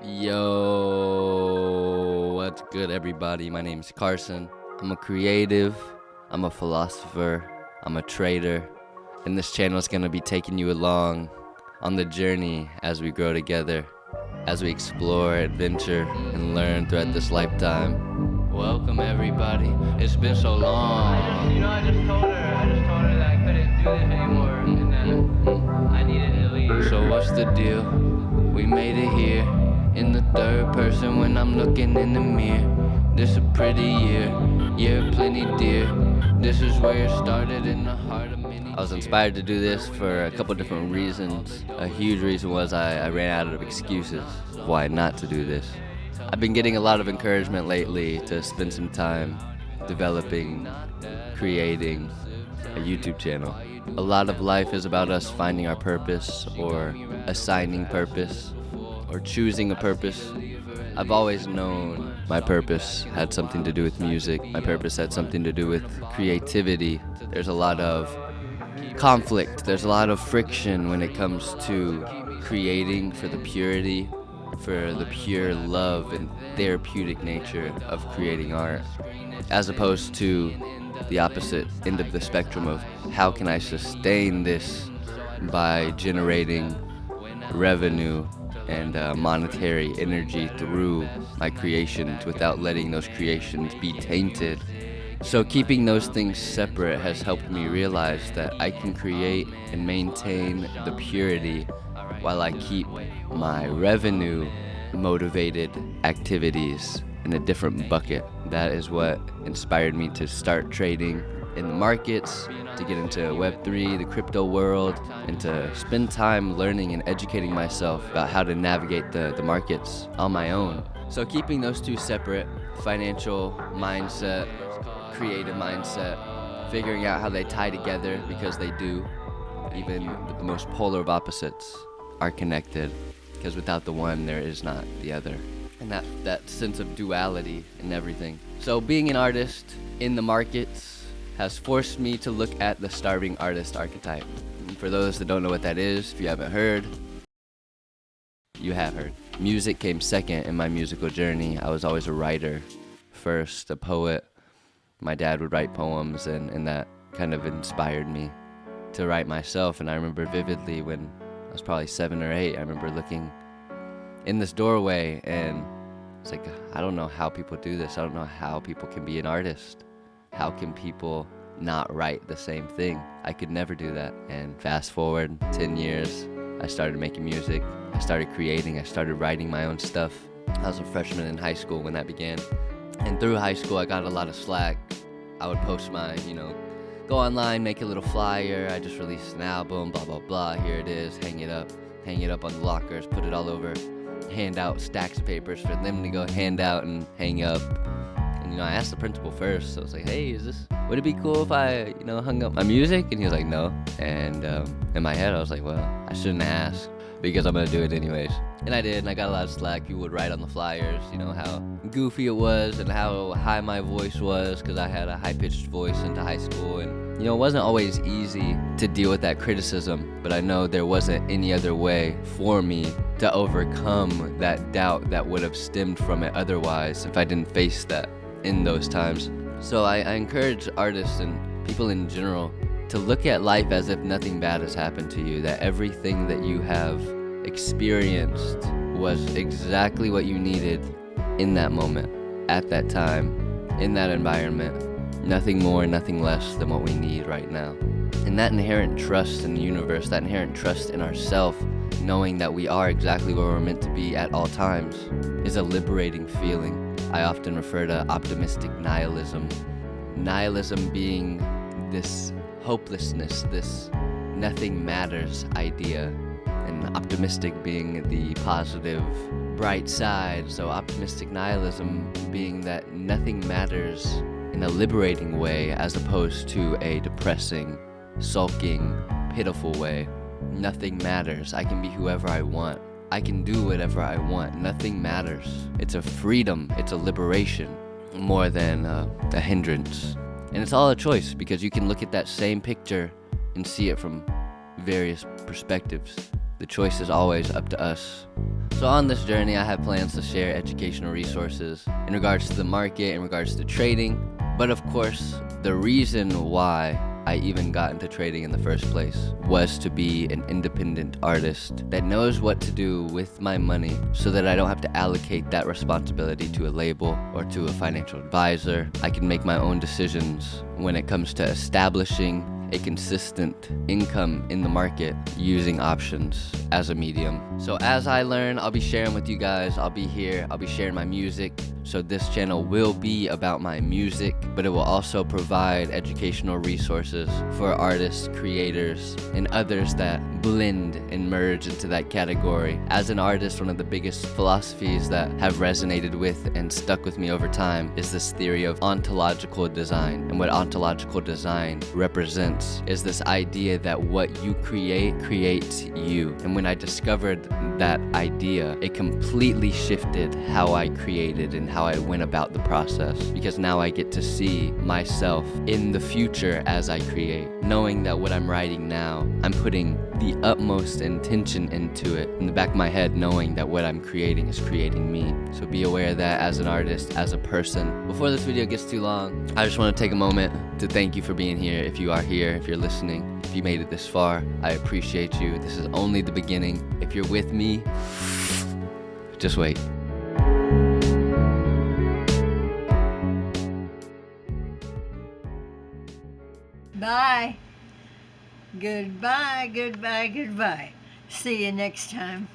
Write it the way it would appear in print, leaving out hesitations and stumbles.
Yo, what's good, everybody? My name's Carson. I'm a creative, I'm a philosopher, I'm a trader, and this channel is going to be taking you along on the journey as we grow together, as we explore, adventure, and learn throughout this lifetime. Welcome, everybody. It's been so long. I just told her that I couldn't do this anymore, and that I needed to leave. So what's the deal? We made it here in the third person when I'm looking in the mirror. This a pretty year, plenty dear. This is where it started in the heart of many. I was inspired to do this for a couple different reasons. A huge reason was I ran out of excuses why not to do this. I've been getting a lot of encouragement lately to spend some time developing, creating a YouTube channel. A lot of life is about us finding our purpose or assigning purpose or choosing a purpose. I've always known my purpose had something to do with music. My purpose had something to do with creativity. There's a lot of conflict. There's a lot of friction when it comes to creating for the purity, for the pure love and therapeutic nature of creating art, as opposed to the opposite end of the spectrum of how can I sustain this by generating revenue and monetary energy through my creations without letting those creations be tainted. So keeping those things separate has helped me realize that I can create and maintain the purity while I keep my revenue motivated activities in a different bucket. That is what inspired me to start trading in the markets, to get into Web3, the crypto world, and to spend time learning and educating myself about how to navigate the markets on my own. So keeping those two separate, financial mindset, creative mindset, figuring out how they tie together, because they do, even the most polar of opposites are connected, because without the one there is not the other. And that sense of duality in everything. So being an artist in the markets has forced me to look at the starving artist archetype. And for those that don't know what that is, if you haven't heard, you have heard. Music came second in my musical journey. I was always a writer first, a poet. My dad would write poems, and that kind of inspired me to write myself. And I remember vividly when I was probably 7 or 8, I remember looking in this doorway and it's like, I don't know how people do this. I don't know how people can be an artist. How can people not write the same thing? I could never do that. And fast forward 10 years, I started making music. I started creating. I started writing my own stuff. I was a freshman in high school when that began. And through high school, I got a lot of slack. I would post my, go online, make a little flyer. I just released an album, blah, blah, blah. Here it is. Hang it up on the lockers, put it all over. Hand out stacks of papers for them to go hand out and hang up. And I asked the principal first, so I was like, hey, would it be cool if I, hung up my music? And he was like, no. And in my head, I was like, well, I shouldn't ask because I'm gonna do it anyways. And I did, and I got a lot of slack. People would write on the flyers, how goofy it was and how high my voice was, because I had a high-pitched voice into high school. And, it wasn't always easy to deal with that criticism, but I know there wasn't any other way for me to overcome that doubt that would have stemmed from it otherwise if I didn't face that in those times. So I encourage artists and people in general to look at life as if nothing bad has happened to you, that everything that you have experienced was exactly what you needed in that moment, at that time, in that environment. Nothing more, nothing less than what we need right now. And that inherent trust in the universe, that inherent trust in ourselves, knowing that we are exactly where we're meant to be at all times, is a liberating feeling. I often refer to optimistic nihilism. Nihilism being this hopelessness, this nothing matters idea, and optimistic being the positive, bright side. So optimistic nihilism being that nothing matters in a liberating way as opposed to a depressing, sulking, pitiful way. Nothing matters. I can be whoever I want. I can do whatever I want. Nothing matters. It's a freedom. It's a liberation more than a hindrance. And it's all a choice, because you can look at that same picture and see it from various perspectives. The choice is always up to us. So on this journey, I have plans to share educational resources in regards to the market, in regards to trading. But of course, the reason why I even got into trading in the first place was to be an independent artist that knows what to do with my money so that I don't have to allocate that responsibility to a label or to a financial advisor. I can make my own decisions when it comes to establishing a consistent income in the market using options as a medium. So as I learn, I'll be sharing with you guys. I'll be here, I'll be sharing my music. So this channel will be about my music, but it will also provide educational resources for artists, creators, and others that blend and merge into that category. As an artist, one of the biggest philosophies that have resonated with and stuck with me over time is this theory of ontological design. And what ontological design represents is this idea that what you create creates you. And when I discovered that idea, it completely shifted how I created and how I went about the process, because now I get to see myself in the future as I create, knowing that what I'm writing now, I'm putting the utmost intention into it, in the back of my head, knowing that what I'm creating is creating me. So be aware of that as an artist, as a person. Before this video gets too long, I just want to take a moment to thank you for being here. If you are here, if you're listening, if you made it this far, I appreciate you. This is only the beginning. If you're with me, just wait. Bye. Goodbye, goodbye, goodbye. See you next time.